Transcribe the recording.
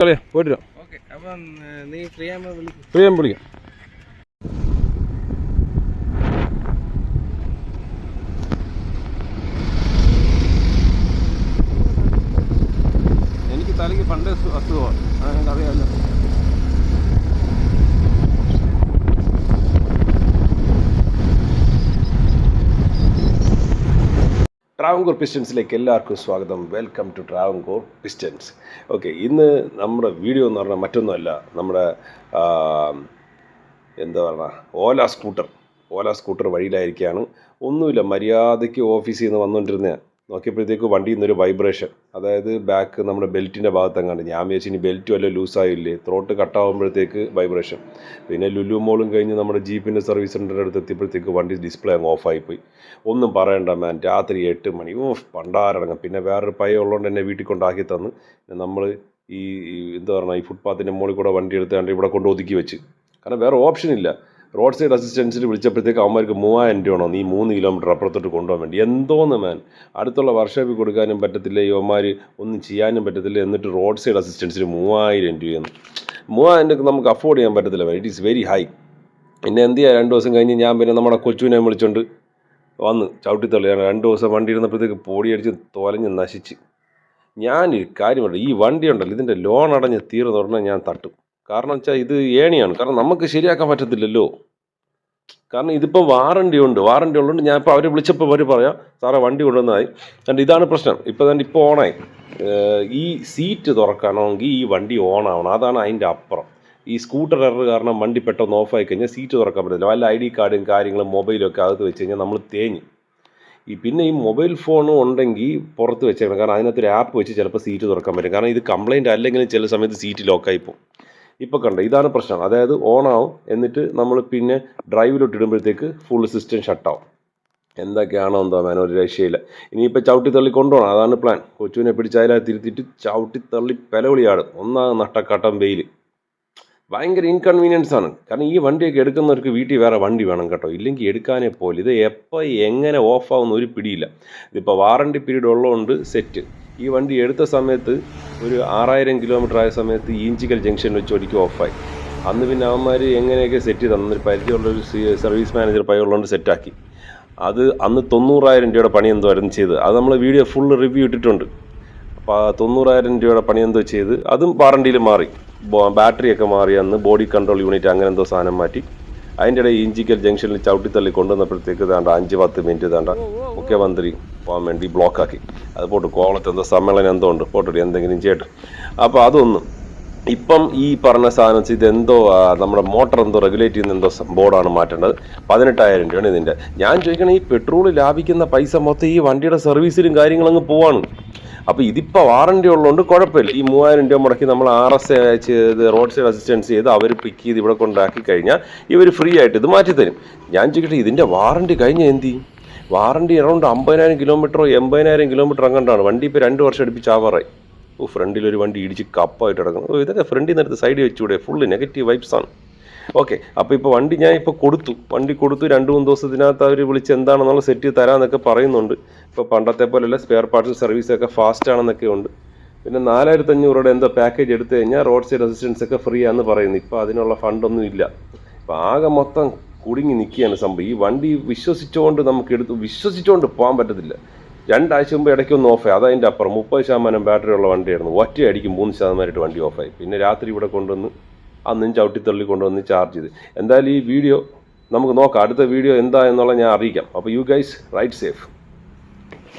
പോയിട്ട് ഫ്രീ ആകുമ്പോൾ വിളിക്കാം. എനിക്ക് തലയ്ക്ക് പണ്ടേ അസുഖമാണ്, അതെനിക്ക് അറിയാമല്ലോ. ട്രാവൻകൂർ പിസ്റ്റൻസിലേക്ക് എല്ലാവർക്കും സ്വാഗതം. Welcome to Travancore pistons. Okay, ഇന്ന് നമ്മുടെ വീഡിയോ എന്ന് പറഞ്ഞാൽ മറ്റൊന്നുമല്ല, നമ്മുടെ എന്താ പറയുക, ഓല സ്കൂട്ടർ വഴിയിലായിരിക്കുകയാണ്. ഒന്നുമില്ല, മര്യാദയ്ക്ക് ഓഫീസിൽ നിന്ന് വന്നുകൊണ്ടിരുന്ന നോക്കിയപ്പോഴത്തേക്ക് വണ്ടിയിൽ നിന്നൊരു വൈബ്രേഷൻ, അതായത് ബാക്ക് നമ്മുടെ ബെൽറ്റിൻ്റെ ഭാഗത്തെങ്ങാണ്ട്. ഞാൻ വിചാരിച്ചു ഇനി ബെൽറ്റ് വല്ല ലൂസായില്ലേ, ത്രോട്ട് കട്ടാകുമ്പോഴത്തേക്ക് വൈബ്രേഷൻ. പിന്നെ ലുലു മോളും കഴിഞ്ഞ് നമ്മുടെ ജീപ്പിൻ്റെ സർവീസ് സെൻ്ററിൻ്റെ അടുത്ത് എത്തിയപ്പോഴത്തേക്ക് വണ്ടി ഡിസ്പ്ലേ അങ്ങ് ഓഫായിപ്പോയി. ഒന്നും പറയണ്ട മാൻ, രാത്രി 8 മണി പണ്ടാരടങ്ങും. പിന്നെ വേറൊരു പയ്യ ഉള്ളതുകൊണ്ട് എന്നെ വീട്ടിൽ കൊണ്ടാക്കി തന്ന് നമ്മൾ ഈ എന്താ പറയുക, ഈ ഫുട്പാത്തിൻ്റെ മുകളിൽ കൂടെ വണ്ടി എടുത്താണ്ട് ഇവിടെ കൊണ്ട് ഒതുക്കി വെച്ച്. കാരണം വേറെ ഓപ്ഷൻ ഇല്ല. റോഡ് സൈഡ് അസിസ്റ്റൻസിൽ വിളിച്ചപ്പോഴത്തേക്ക് അവന്മാർക്ക് 3000 രൂപയാണോ നീ 3 കിലോമീറ്റർ അപ്പുറത്തോട്ട് കൊണ്ടുപോകാൻ വേണ്ടി. എന്തോന്ന് മാൻ, അടുത്തുള്ള വർക്ക്ഷോപ്പിൽ കൊടുക്കാനും പറ്റത്തില്ല, ഇവന്മാർ ഒന്നും ചെയ്യാനും പറ്റത്തില്ല. എന്നിട്ട് റോഡ് സൈഡ് അസിസ്റ്റൻസിന് 3000 രൂപയെന്ന്. 3000 രൂപ നമുക്ക് അഫോർഡ് ചെയ്യാൻ പറ്റത്തില്ല മാൻ, ഇറ്റ് ഈസ് വെരി ഹൈ. പിന്നെ എന്ത് ചെയ്യാം, 2 ദിവസം കഴിഞ്ഞ് ഞാൻ പിന്നെ നമ്മുടെ കൊച്ചുവിനെ വിളിച്ചോണ്ട് വന്ന് ചവിട്ടിത്തള്ളി. ഞാൻ 2 ദിവസം വണ്ടി ഇരുന്നപ്പോഴത്തേക്ക് പൊടിയടിച്ച് തോലഞ്ഞ് നശിച്ച്. ഞാനൊരു കാര്യമുണ്ട്, ഈ വണ്ടി ഉണ്ടല്ലോ, ഇതിൻ്റെ ലോൺ അടഞ്ഞ് തീർന്ന് പറഞ്ഞാൽ ഞാൻ തട്ടും. കാരണം വെച്ചാൽ ഇത് ഏണിയാണ്. കാരണം നമുക്ക് ശരിയാക്കാൻ പറ്റത്തില്ലല്ലോ. കാരണം ഇതിപ്പം വാറണ്ടി ഉള്ളതുകൊണ്ട് ഞാൻ ഇപ്പോൾ അവരെ വിളിച്ചപ്പോൾ അവർ പറയാം, സാറേ വണ്ടി കൊണ്ടുവന്നതായി. കാരണം ഇതാണ് പ്രശ്നം. ഇപ്പോൾ ഓണായി. ഈ സീറ്റ് തുറക്കണമെങ്കിൽ ഈ വണ്ടി ഓണാവണം, അതാണ് അതിൻ്റെ അപ്പുറം. ഈ സ്കൂട്ടർ എറർ കാരണം വണ്ടി പെട്ടെന്ന് ഓഫായി കഴിഞ്ഞാൽ സീറ്റ് തുറക്കാൻ പറ്റില്ല. വല്ല ID കാർഡും കാര്യങ്ങളും മൊബൈലും ഒക്കെ അകത്ത് വെച്ച് കഴിഞ്ഞാൽ നമ്മൾ തേഞ്ഞ്. പിന്നെ ഈ മൊബൈൽ ഫോണും ഉണ്ടെങ്കിൽ പുറത്ത് വെച്ചേക്കണം. കാരണം അതിനകത്തൊരു ആപ്പ് വെച്ച് ചിലപ്പോൾ സീറ്റ് തുറക്കാൻ പറ്റും. കാരണം ഇത് കംപ്ലൈൻറ്റ് അല്ലെങ്കിലും ചില സമയത്ത് സീറ്റ് ലോക്കായി പോകും. ഇപ്പോൾ കണ്ടോ, ഇതാണ് പ്രശ്നം. അതായത് ഓണാവും, എന്നിട്ട് നമ്മൾ പിന്നെ ഡ്രൈവിലോട്ട് ഇടുമ്പോഴത്തേക്ക് ഫുൾ സിസ്റ്റം ഷട്ടാവും. എന്തൊക്കെയാണോ എന്തോ മാൻ, ഒരു രക്ഷയില്ല. ഇനിയിപ്പോൾ ചവിട്ടിത്തള്ളി കൊണ്ടുപോകണം, അതാണ് പ്ലാൻ. കൊച്ചുവിനെ പിടിച്ചതിലായി തിരുത്തിയിട്ട് ചവിട്ടിത്തള്ളി പെലവിളിയാടും. ഒന്നാമത് നട്ടക്കാട്ടം വെയിൽ, ഭയങ്കര ഇൻകൺവീനിയൻസ് ആണ്. കാരണം ഈ വണ്ടിയൊക്കെ എടുക്കുന്നവർക്ക് വീട്ടിൽ വേറെ വണ്ടി വേണം കേട്ടോ, ഇല്ലെങ്കിൽ എടുക്കാനേ പോലെ. ഇത് എപ്പോൾ എങ്ങനെ ഓഫാവുന്ന ഒരു പിടിയില്ല. ഇതിപ്പോൾ വാറണ്ടി പീരീഡ് ഉള്ളതുകൊണ്ട് സെറ്റ്. ഈ വണ്ടി എടുത്ത സമയത്ത് ഒരു 6000 കിലോമീറ്റർ ആയ സമയത്ത് ഈഞ്ചിക്കൽ ജംഗ്ഷൻ വെച്ച് ഒരിക്കൽ ഓഫായി. അന്ന് പിന്നെ അവന്മാർ എങ്ങനെയൊക്കെ സെറ്റ് ചെയ്ത് തന്നൊരു പരിചയമുള്ളൊരു സർവീസ് മാനേജർ പയ്യുള്ളതുകൊണ്ട് സെറ്റാക്കി. അത് അന്ന് 90000 രൂപയുടെ പണി എന്തോ ആയിരുന്നു ചെയ്ത്. അത് നമ്മൾ വീഡിയോ ഫുൾ റിവ്യൂ ഇട്ടിട്ടുണ്ട്. അപ്പോൾ 90000 രൂപയുടെ പണി എന്തോ ചെയ്ത്, അതും വാറണ്ടിയിൽ മാറി. ബാറ്ററിയൊക്കെ മാറി, അന്ന് ബോഡി കൺട്രോൾ യൂണിറ്റ് അങ്ങനെ എന്തോ സാധനം മാറ്റി. അതിൻ്റെ ഇടയിൽ ഇഞ്ചിക്കൽ ജംഗ്ഷനിൽ ചവിട്ടിത്തള്ളി കൊണ്ടുവന്നപ്പോഴത്തേക്ക് വേണ്ട 5-10 മിനിറ്റ് വേണ്ട മുഖ്യമന്ത്രി പോകാൻ വേണ്ടി ബ്ലോക്കാക്കി. അത് പോട്ട് കോവളത്ത് എന്തോ സമ്മേളനം എന്തോ ഉണ്ട്, പോട്ടെ എന്തെങ്കിലും ചെയ്യട്ടെ. അപ്പോൾ അതൊന്നും ഇപ്പം ഈ പറഞ്ഞ സാധനം ഇതെന്തോ നമ്മുടെ മോട്ടർ എന്തോ റെഗുലേറ്റ് ചെയ്യുന്ന എന്തോ ബോർഡാണ് മാറ്റേണ്ടത്. 18000 രൂപയാണ് ഇതിൻ്റെ. ഞാൻ ചോദിക്കണം, ഈ പെട്രോൾ ലാഭിക്കുന്ന പൈസ മൊത്തം ഈ വണ്ടിയുടെ സർവീസിലും കാര്യങ്ങളങ്ങ് പോവാണ്. അപ്പോൾ ഇതിപ്പോൾ വാറണ്ടി ഉള്ളതുകൊണ്ട് കുഴപ്പമില്ല. ഈ 3000 രൂപ മുടക്കി നമ്മൾ RSA ചെയ്ത് റോഡ് സൈഡ് അസിസ്റ്റൻസ് ചെയ്ത് അവർ പിക്ക് ചെയ്ത് ഇവിടെ കൊണ്ടാക്കി കഴിഞ്ഞാൽ ഇവർ ഫ്രീ ആയിട്ട് ഇത് മാറ്റിത്തരും. ഞാൻ ചോദിക്കട്ടെ, ഇതിൻ്റെ വാറണ്ടി കഴിഞ്ഞാൽ എന്ത് ചെയ്യും? വാറണ്ടി അറൗണ്ട് 50000 കിലോമീറ്ററോ 80000 കിലോമീറ്റർ അങ്ങോട്ടാണ്. വണ്ടി ഇപ്പോൾ 2 വർഷം അടുപ്പിച്ച് ആവാറായി. ഫ്രണ്ടിലൊരു വണ്ടി ഇടിച്ച് കപ്പായിട്ട് കിടക്കുന്നു. ഇതൊക്കെ ഫ്രണ്ടിൽ നിന്ന് എടുത്ത് സൈഡിൽ വെച്ചുകൂടെ? ഫുള്ള് നെഗറ്റീവ് വൈബ്സ് ആണ്. ഓക്കെ, അപ്പോൾ ഇപ്പോൾ വണ്ടി ഞാൻ ഇപ്പോൾ കൊടുത്തു. 2-3 ദിവസത്തിനകത്ത് അവർ വിളിച്ച് എന്താണെന്നുള്ള സെറ്റ് ചെയ്ത് തരാമെന്നൊക്കെ പറയുന്നുണ്ട്. ഇപ്പോൾ പണ്ടത്തെ പോലെയല്ല, സ്പെയർ പാർട്സ് സർവീസൊക്കെ ഫാസ്റ്റ് ആണെന്നൊക്കെ ഉണ്ട്. പിന്നെ 4500 രൂപയുടെ എന്തോ പാക്കേജ് എടുത്തു കഴിഞ്ഞാൽ റോഡ് സൈഡ് അസിസ്റ്റൻസ് ഒക്കെ ഫ്രീ ആണെന്ന് പറയുന്നു. ഇപ്പോൾ അതിനുള്ള ഫണ്ടൊന്നും ഇല്ല. ഇപ്പോൾ ആകെ മൊത്തം കുടുങ്ങി നിൽക്കുകയാണ് സംഭവം. ഈ വണ്ടി വിശ്വസിച്ചുകൊണ്ട് പോകാൻ പറ്റത്തില്ല. 2 ആഴ്ച മുമ്പ് ഇടയ്ക്കൊന്ന് ഓഫായി, അതതിൻ്റെ അപ്പുറം 30% ബാറ്ററി ഉള്ള വണ്ടിയായിരുന്നു. ഒറ്റയടിക്ക് 3% വണ്ടി ഓഫായി. പിന്നെ രാത്രി ഇവിടെ കൊണ്ടുവന്ന് അന്നും ചവിട്ടിത്തള്ളി കൊണ്ടുവന്ന് ചാർജ് ചെയ്ത്. എന്തായാലും ഈ വീഡിയോ നമുക്ക് നോക്കാം, അടുത്ത വീഡിയോ എന്താ എന്നുള്ള ഞാൻ അറിയിക്കാം. അപ്പോൾ യു ഗൈസ് റൈഡ് സേഫ്.